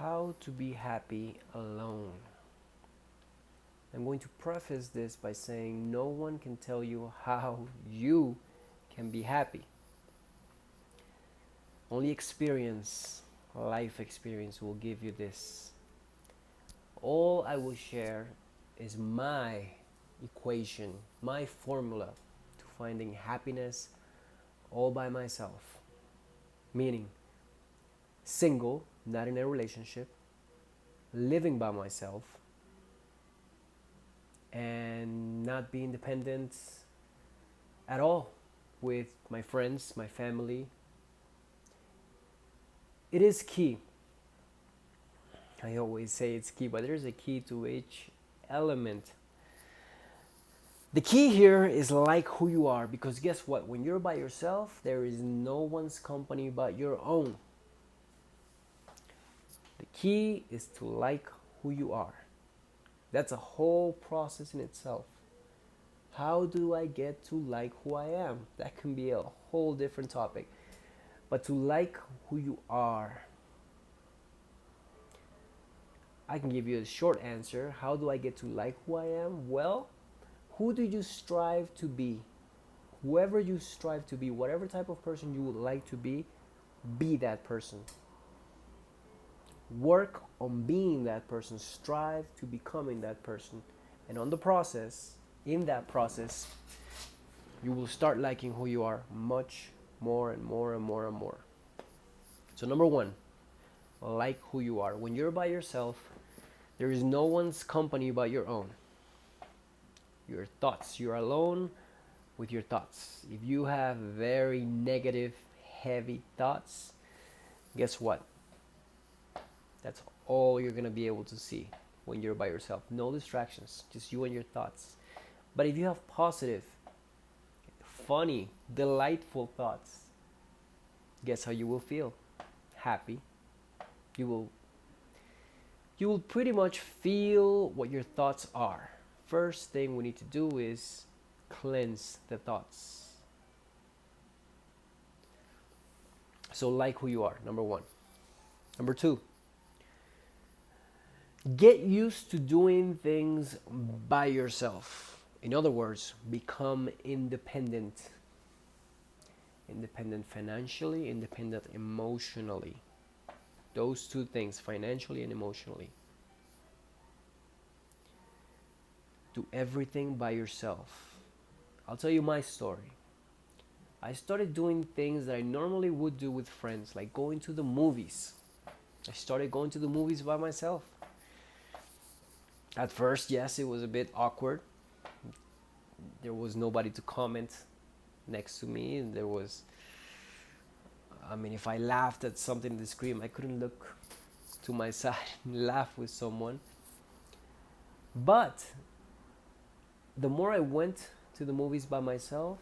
How to be happy alone. I'm going to preface this by saying no one can tell you how you can be happy. Only experience, life experience, will give you this. All I will share is my equation, my formula to finding happiness all by myself. Meaning, single, not in a relationship, living by myself, and not being dependent at all with my friends, my family. It is key. I always say it's key, but there's a key to each element. The key here is like who you are, because guess what? When you're by yourself, there is no one's company but your own. The key is to like who you are. That's a whole process in itself. How do I get to like who I am? That can be a whole different topic. But to like who you are, I can give you a short answer. How do I get to like who I am? Well, who do you strive to be? Whoever you strive to be, whatever type of person you would like to be that person. Work on being that person. Strive to becoming that person. And on the process, in that process, you will start liking who you are much more and more and more and more. So number one, like who you are. When you're by yourself, there is no one's company but your own. Your thoughts. You're alone with your thoughts. If you have very negative, heavy thoughts, guess what? That's all you're going to be able to see when you're by yourself. No distractions, just you and your thoughts. But if you have positive, funny, delightful thoughts, guess how you will feel? Happy. You will pretty much feel what your thoughts are. First thing we need to do is cleanse the thoughts. So like who you are, number one. Number two, get used to doing things by yourself. In other words, become independent. Independent financially, independent emotionally. Those two things, financially and emotionally. Do everything by yourself. I'll tell you my story. I started doing things that I normally would do with friends, like going to the movies. I started going to the movies by myself. At first, yes, it was a bit awkward. There was nobody to comment next to me. If I laughed at something in the screen, I couldn't look to my side and laugh with someone. But the more I went to the movies by myself,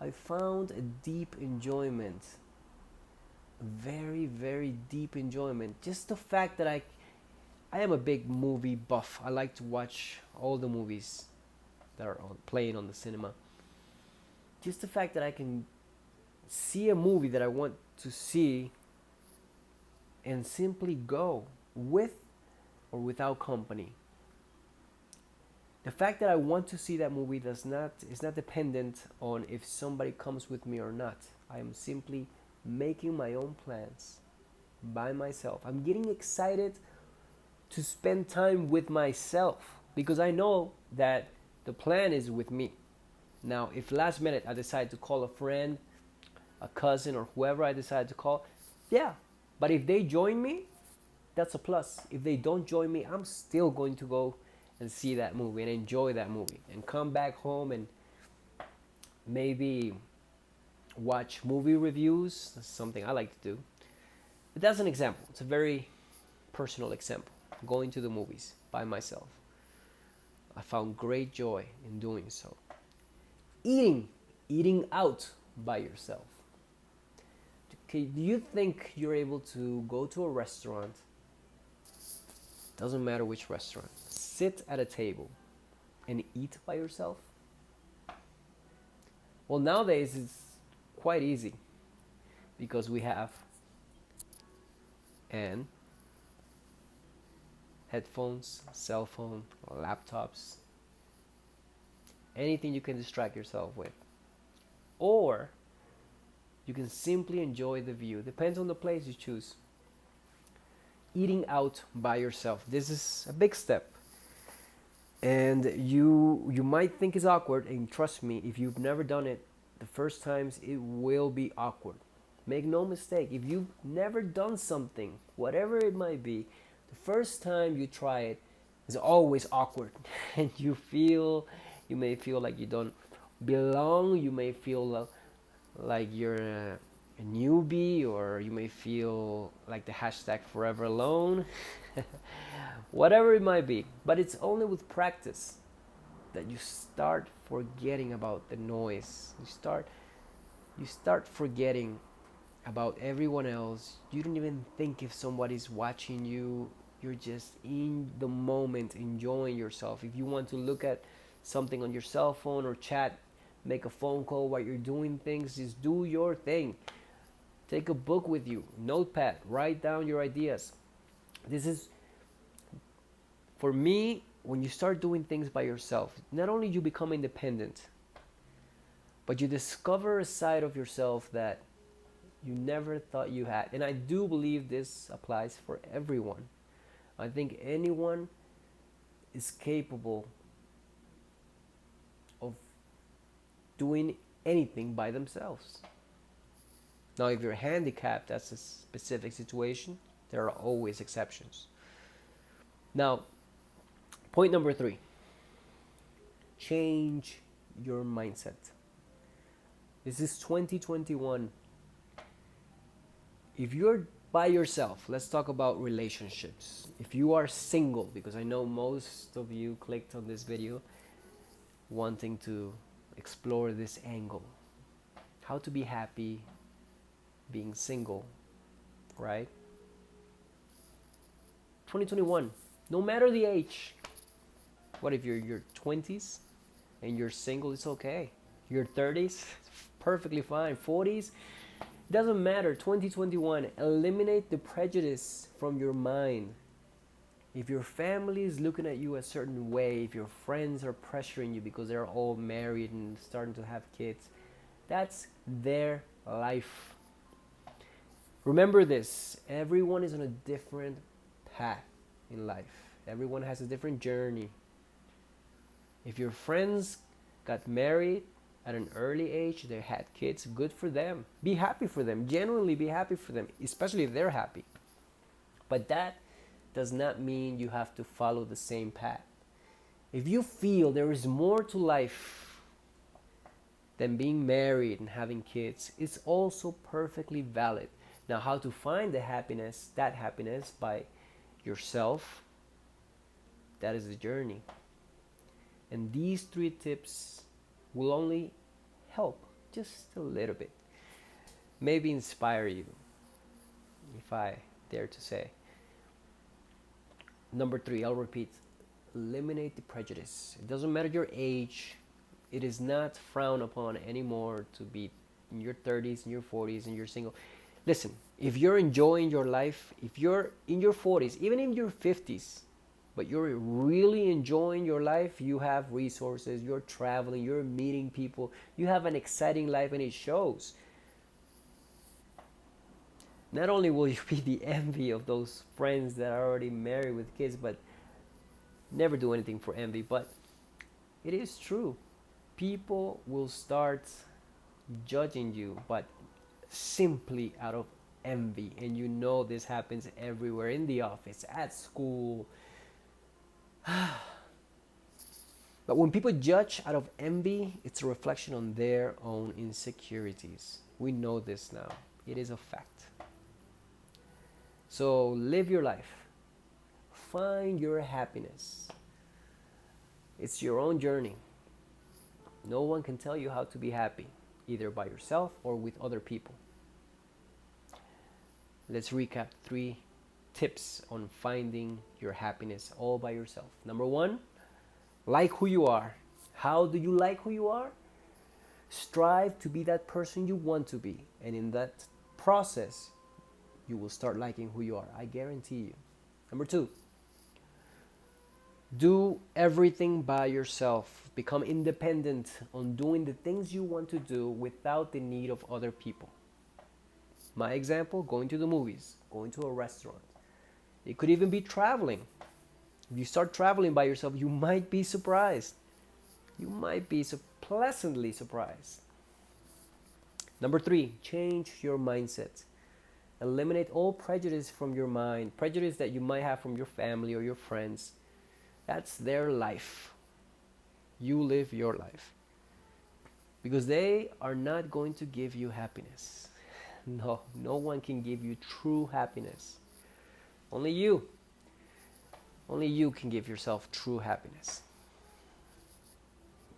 I found a deep enjoyment. Very, very deep enjoyment. Just the fact that I am a big movie buff. I like to watch all the movies that are playing on the cinema. Just the fact that I can see a movie that I want to see and simply go with or without company. The fact that I want to see that movie is not dependent on if somebody comes with me or not. I am simply making my own plans by myself. I'm getting excited to spend time with myself because I know that the plan is with me. Now, if last minute I decide to call a friend, a cousin, or whoever I decide to call, yeah. But if they join me, that's a plus. If they don't join me, I'm still going to go and see that movie and enjoy that movie and come back home and maybe watch movie reviews. That's something I like to do. But that's an example. It's a very personal example. Going to the movies by myself. I found great joy in doing so. Eating out by yourself. Okay, do you think you're able to go to a restaurant? Doesn't matter which restaurant. Sit at a table and eat by yourself? Well, nowadays it's quite easy because we have an headphones, cell phone, laptops, anything you can distract yourself with. Or you can simply enjoy the view. Depends on the place you choose. Eating out by yourself. This is a big step. And you might think it's awkward, and trust me, if you've never done it, the first times it will be awkward. Make no mistake, if you've never done something, whatever it might be, the first time you try it is always awkward. And you may feel like you don't belong, you may feel like you're a newbie, or you may feel like the hashtag forever alone. Whatever it might be, but it's only with practice that you start forgetting about the noise. You start forgetting about everyone else. You don't even think if somebody's watching you. You're just in the moment, enjoying yourself. If you want to look at something on your cell phone or chat, make a phone call while you're doing things, just do your thing. Take a book with you, notepad, write down your ideas. This is, for me, when you start doing things by yourself, not only you become independent, but you discover a side of yourself that you never thought you had. And I do believe this applies for everyone. I think anyone is capable of doing anything by themselves. Now, if you're handicapped, that's a specific situation. There are always exceptions. Now, point number 3, change your mindset. This is 2021. If you're by yourself, let's talk about relationships. If you are single, because I know most of you clicked on this video wanting to explore this angle, how to be happy being single, right? 2021, no matter the age. What if you're your 20s and you're single? It's okay. Your 30s, perfectly fine. 40s, doesn't matter. 2021, eliminate the prejudice from your mind. If your family is looking at you a certain way, if your friends are pressuring you because they're all married and starting to have kids, that's their life. Remember this, everyone is on a different path in life. Everyone has a different journey. If your friends got married at an early age, they had kids, good for them. Be happy for them. Genuinely be happy for them, especially if they're happy. But that does not mean you have to follow the same path. If you feel there is more to life than being married and having kids, it's also perfectly valid. Now, how to find that happiness by yourself, that is the journey. And these 3 tips will only help just a little bit. Maybe inspire you, if I dare to say. Number 3, I'll repeat. Eliminate the prejudice. It doesn't matter your age. It is not frowned upon anymore to be in your 30s, in your 40s, and you're single. Listen, if you're enjoying your life, if you're in your 40s, even in your 50s, but you're really enjoying your life, you have resources, you're traveling, you're meeting people, you have an exciting life, and it shows. Not only will you be the envy of those friends that are already married with kids, but never do anything for envy, but it is true. People will start judging you, but simply out of envy. And you know this happens everywhere, in the office, at school. But when people judge out of envy, it's a reflection on their own insecurities. We know this now. It is a fact. So live your life. Find your happiness. It's your own journey. No one can tell you how to be happy, either by yourself or with other people. Let's recap 3 tips on finding your happiness all by yourself. Number 1, like who you are. How do you like who you are? Strive to be that person you want to be. And in that process, you will start liking who you are. I guarantee you. Number 2, Do everything by yourself. Become independent on doing the things you want to do without the need of other people. My example, going to the movies, going to a restaurant. It could even be traveling. If you start traveling by yourself, you might be surprised. You might be pleasantly surprised. Number 3, change your mindset. Eliminate all prejudice from your mind, prejudice that you might have from your family or your friends. That's their life. You live your life. Because they are not going to give you happiness. No, no one can give you true happiness. Only you. Only you can give yourself true happiness.